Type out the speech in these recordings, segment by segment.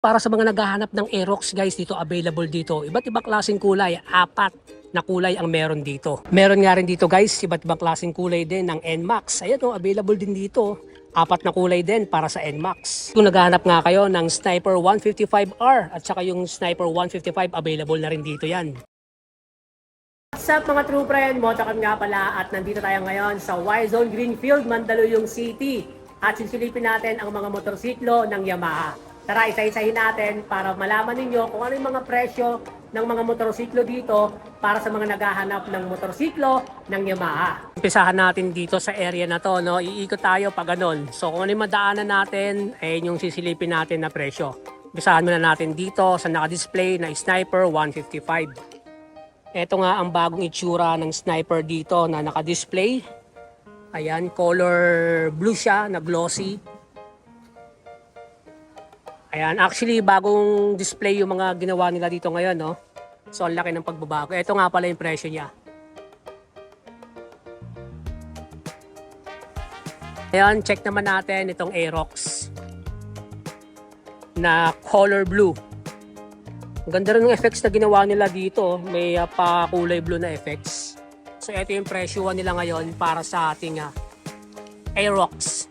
Para sa mga naghahanap ng Aerox guys, dito available dito. Iba't ibang klaseng kulay, 4 na kulay ang meron dito. Meron nga rin dito guys, iba't ibang klaseng kulay din ng NMAX. Ayan o, available din dito. 4 na kulay din para sa NMAX. Kung naghahanap nga kayo ng Sniper 155R at saka yung Sniper 155, available na rin dito yan. What's up mga true friend, Motocam nga pala at nandito tayo ngayon sa Y-Zone Greenfield, Mandaluyong City. At sisilipin natin ang mga motorsiklo ng Yamaha. Tara, isa-isahin natin para malaman ninyo kung ano yung mga presyo ng mga motorsiklo dito para sa mga naghahanap ng motorsiklo ng Yamaha. Umpisahan natin dito sa area na to, no? Iikot tayo pa ganun. So kung ano yung madaanan natin, yung sisilipin natin na presyo. Umpisahan muna natin dito sa naka-display na Sniper 155. Ito nga ang bagong itsura ng Sniper dito na naka-display. Ayan, color blue siya na glossy. Ayan, actually bagong display yung mga ginawa nila dito ngayon, no? So ang laki ng pagbabago. Ito nga pala yung presyo niya. Ayan, check naman natin itong Aerox na color blue. Ang ganda rin ng effects na ginawa nila dito. May pa kulay blue na effects. So ito yung presyo nila ngayon para sa ating Aerox.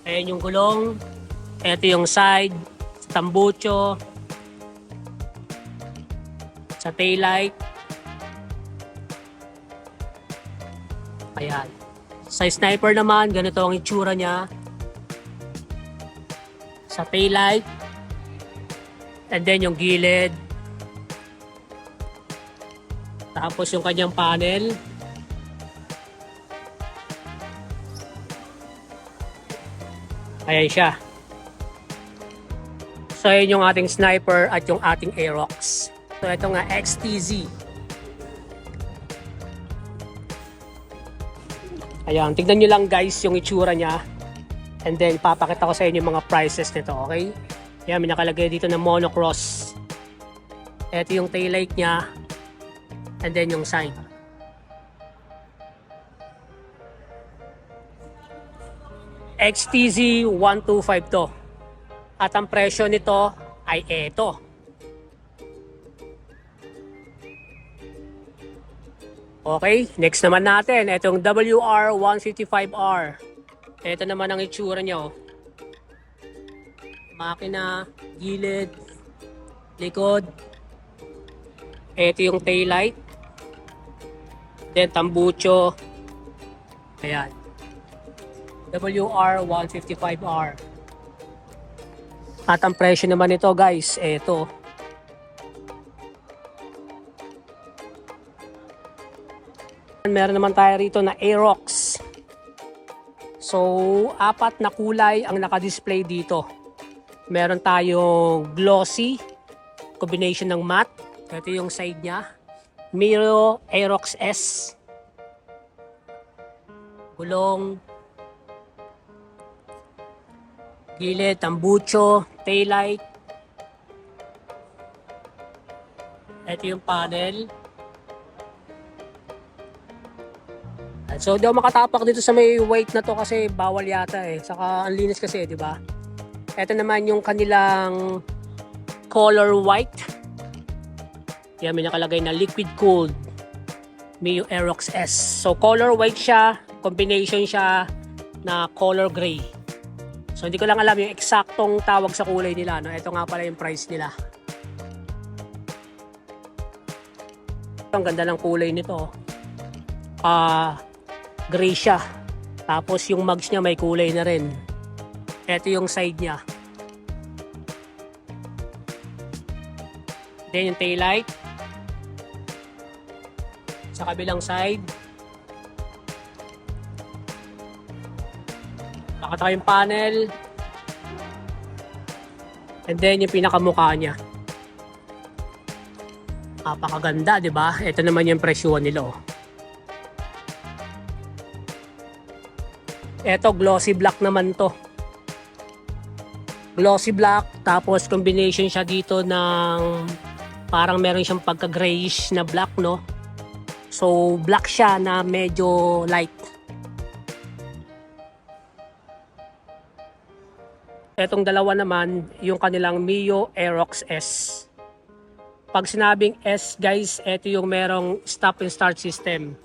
Ayan yung gulong. Ito yung side. Sa tambucho. Sa taillight. Ayan. Sa Sniper naman, ganito ang itsura niya. Sa taillight. And then yung gilid. Tapos yung kanyang panel. Ayan siya. So yun yung ating Sniper at yung ating Aerox. So ito nga XTZ. Ayan, tignan nyo lang guys yung itsura niya. And then papakita ko sa inyo yung mga prices nito, okay? Ayan, may nakalagay dito na monocross. Ito yung taillight niya. And then yung side. XTZ 125 to. At ang presyo nito ay ito. Okay, next naman natin. Itong WR155R. Ito naman ang itsura niya. Makina, gilid, likod. Ito yung taillight. Then tambucho. Ayan. WR155R. At ang presyo naman nito guys, eto. Meron naman tayo rito na Aerox. So, 4 na kulay ang naka-display dito. Meron tayong glossy, combination ng matte. Ito yung side niya. Miro Aerox S. Gulong. Gilid, tambucho, taillight. Ito yung panel. So, di ako makatapak dito sa may white na to kasi bawal yata eh. Saka ang linis kasi, di ba? Ito naman yung kanilang color white. Yan, may nakalagay na liquid cooled. Mio Aerox S. So, color white siya. Combination siya na color gray. So hindi ko lang alam yung eksaktong tawag sa kulay nila, no? Ito nga pala yung price nila. Ang ganda ng kulay nito. Gray siya. Tapos yung mugs niya may kulay na rin. Ito yung side niya. Then yung taillight. Sa kabilang side. Nakata yung panel. And then yung pinakamukha niya. Napakaganda, di ba? Ito naman yung presyuhan nila, oh. Ito glossy black naman to. Glossy black, tapos combination siya dito ng parang meron siyang pagka-grayish na black, no? So black siya na medyo light. Etong dalawa naman, yung kanilang Mio Aerox S. Pag sinabing S guys, ito yung merong stop and start system.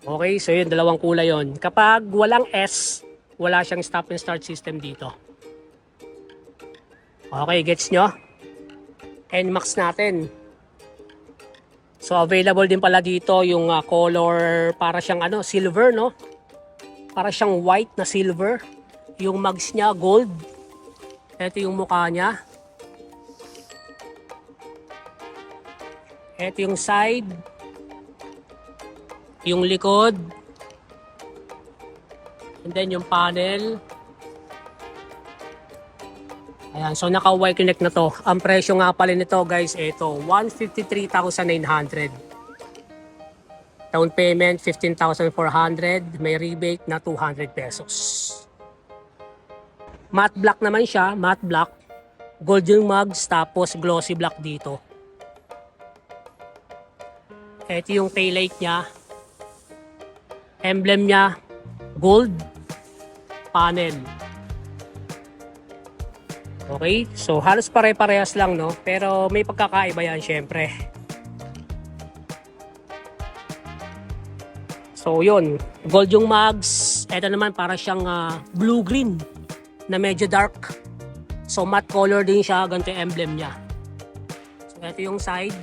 Okay, so yun, dalawang kulay yon. Kapag walang S, wala siyang stop and start system dito. Okay, gets nyo? NMAX natin. So available din pala dito yung color, para siyang silver, no? Para siyang white na silver. Yung mags niya, gold. Ito yung mukha niya. Ito yung side. Yung likod. And then yung panel. Ayan, so naka-Y Connect na to. Ang presyo nga pala nito guys, ito, 153,900. Down payment, 15,400. May rebate na 200 pesos. Matte black naman siya, matte black. Gold yung mugs, tapos glossy black dito. Ito yung taillight niya. Emblem niya, gold. Panel. Okay, so halos pare-parehas lang, no? Pero may pagkakaiba yan syempre. So yun, gold yung mugs. Ito naman para siyang blue-green na medyo dark. So matte color din siya, ganito yung emblem niya. So ito yung side.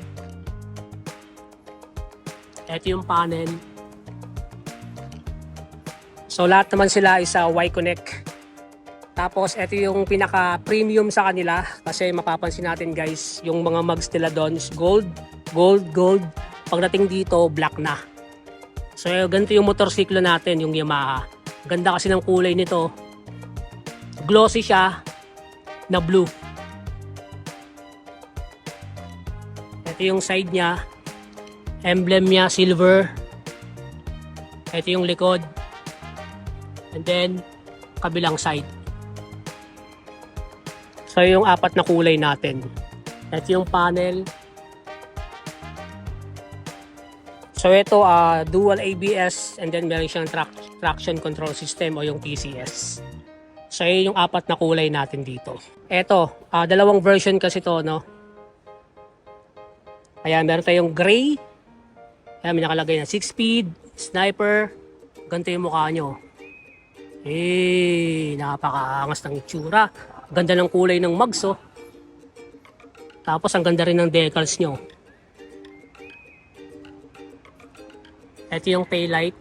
Ito yung panel. So lahat naman sila is Y Connect. Tapos ito yung pinaka-premium sa kanila kasi mapapansin natin guys, yung mga mugs nila doon is gold, gold, gold. Pagdating dito, black na. So ganito yung motorsiklo natin, yung Yamaha. Ganda kasi ng kulay nito. Glossy siya na blue. Ito yung side niya. Emblem niya, silver. Ito yung likod. And then, kabilang side. So, yung apat na kulay natin. Ito yung panel. So, ito, dual ABS and then meron siyang traction control system o yung TCS. So, yun yung apat na kulay natin dito. Ito, dalawang version kasi to, no? Ayan, meron tayong gray. Ayan, may nakalagay na 6-speed, sniper. Ganito yung mukha nyo. Napakaangas ng itsura. Ganda ng kulay ng mugs, oh. Tapos ang ganda rin ng decals nyo. Ito yung taillight.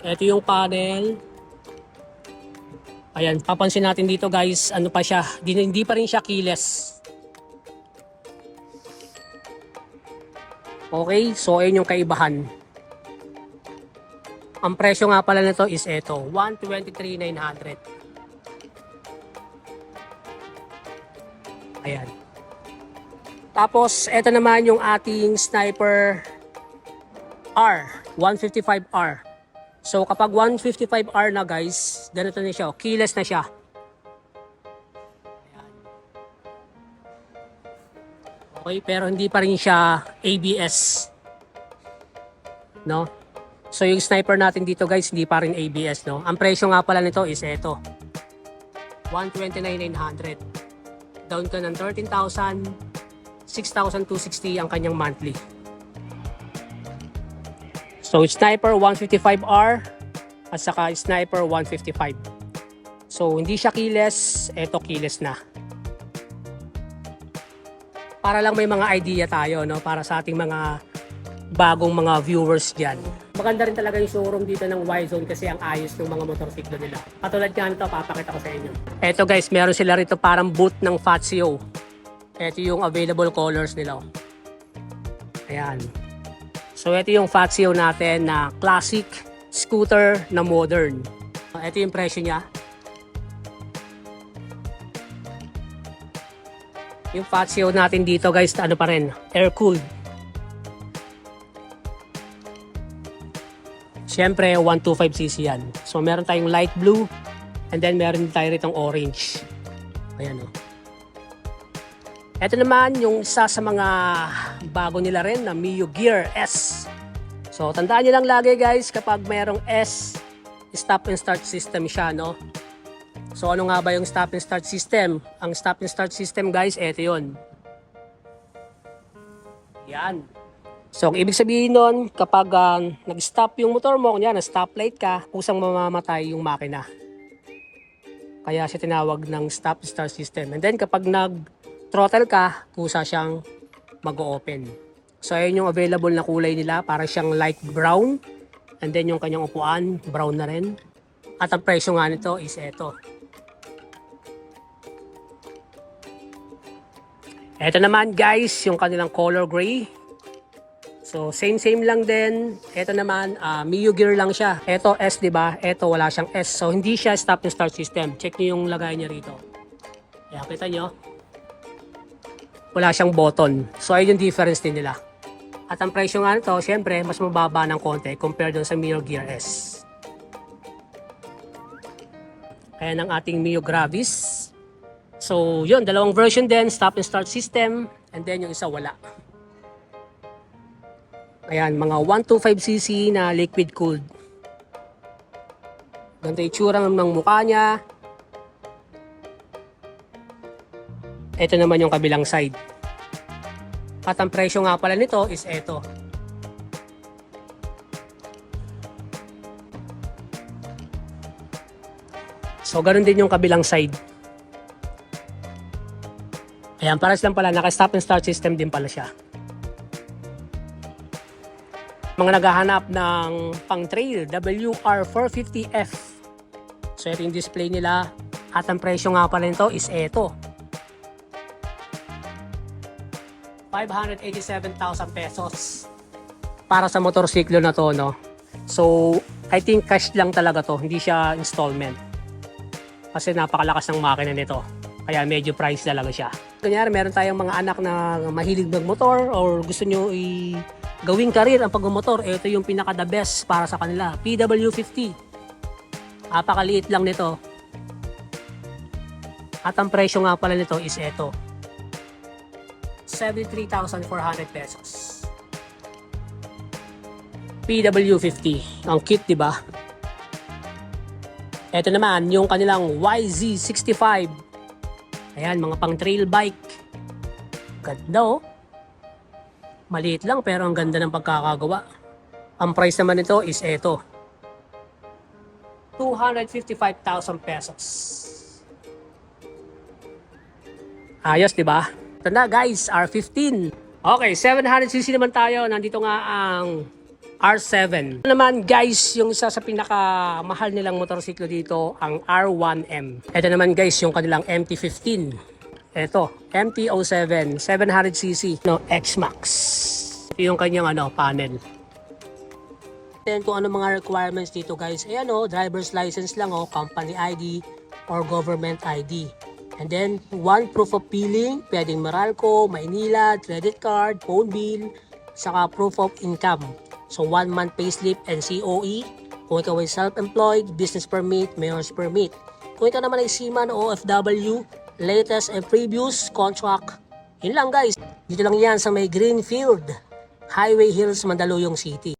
Ito yung panel. Ayan, papansin natin dito guys, ano pa siya, hindi pa rin siya keyless. Okay, so ayun yung kaibahan. Ang presyo nga pala nito is ito, 123,900. Ayan. Tapos, ito naman yung ating Sniper R, 155R. So, kapag 155R na guys, ganito na siya, keyless na siya. Ayan. Okay, pero hindi pa rin siya ABS. No? So yung sniper natin dito guys, hindi pa rin ABS, no? Ang presyo nga pala nito is ito. 129,900. Down ka ng 13,000, 6,260 ang kanyang monthly. So sniper 155R at saka sniper 155. So hindi siya keyless, ito keyless na. Para lang may mga idea tayo, no? Para sa ating mga bagong mga viewers dyan. Maganda rin talaga yung showroom dito ng Y-Zone kasi ang ayos ng mga motorsiklo nila. Katulad nga nito, papakita ko sa inyo. Eto guys, meron sila rito parang boot ng Fazio. Eto yung available colors nila. Ayan. So ito yung Fazio natin na classic scooter na modern. Ito yung presyo niya. Yung Fazio natin dito guys, ano pa rin, air-cooled. Siyempre, 125cc yan. So, meron tayong light blue and then meron tayo ritong orange. Ayan o. Ito naman yung isa sa mga bago nila rin na Mio Gear S. So tandaan nyo lang lagi guys, kapag mayroong S, stop and start system siya, no? So ano nga ba yung stop and start system? Ang stop and start system guys, eto yun. Yan. So ang ibig sabihin nun, kapag nag-stop yung motor mo, kunya na stoplight ka, kusang mamamatay yung makina. Kaya siya tinawag ng stop and start system. And then kapag nag-throttle ka, kusa siyang mag-open. So ayun yung available na kulay nila, para siyang light brown. And then yung kanyang upuan, brown na rin. At ang presyo nga nito is eto. Eto naman guys, yung kanilang color gray. So same lang din. Eto naman, Mio gear lang siya. Eto S, diba? Eto wala siyang S. So hindi siya stop and start system. Check nyo yung lagay niya rito. Kaya kita nyo. Wala siyang button. So ayun yung difference din nila. At ang presyo nga nito, syempre, mas mababa ng konti compared doon sa Mio Gear S. Ayan ang ating Mio Gravis. So, yun, dalawang version din, stop and start system, and then yung isa wala. Ayan, mga 125cc na liquid cooled. Ganito yung tsura ng mukha niya. Ito naman yung kabilang side. At ang presyo nga pala nito is eto. So, ganun din yung kabilang side. Ayan, pares lang pala. Naka-stop and start system din pala siya. Mga naghahanap ng pang-trail, WR450F. So, ito yung display nila. At ang presyo nga pala nito is eto. 587,000 pesos para sa motorsiklo na to, no? So, I think cash lang talaga to, hindi siya installment. Kasi napakalakas ng makina nito. Kaya medyo price talaga siya. Kunyari, meron tayong mga anak na mahilig magmotor or gusto nyo gawing career ang pagmumotor, ito yung pinaka the best para sa kanila. PW50. Napakaliit lang nito. At ang presyo nga pala nito is ito. 73,400 pesos. PW50. Ang cute, di ba? Ito naman, yung kanilang YZ65. Ayan, mga pang trail bike. Ganda, oh. Maliit lang pero ang ganda ng pagkakagawa. Ang price naman nito is ito. 255,000 pesos. Ayos, di ba? Ito na guys, R15. Okay, 700cc naman tayo. Nandito nga ang R7. Ito naman guys, yung isa sa pinakamahal nilang motorsiklo dito, ang R1M. Ito naman guys, yung kanilang MT-15. Ito, MT-07, 700cc, no, X-Max. Ito yung kanyang panel. Then kung ano mga requirements dito guys, ayan driver's license lang company ID or government ID. And then, one proof of billing, pwedeng Meralco, Maynila, credit card, phone bill, saka proof of income. So, 1 month payslip and COE. Kung ikaw ay self-employed, business permit, mayor's permit. Kung ikaw naman ay seaman o OFW, latest and previous contract. Yun lang guys. Dito lang yan sa may Greenfield, Highway Hills, Mandaluyong City.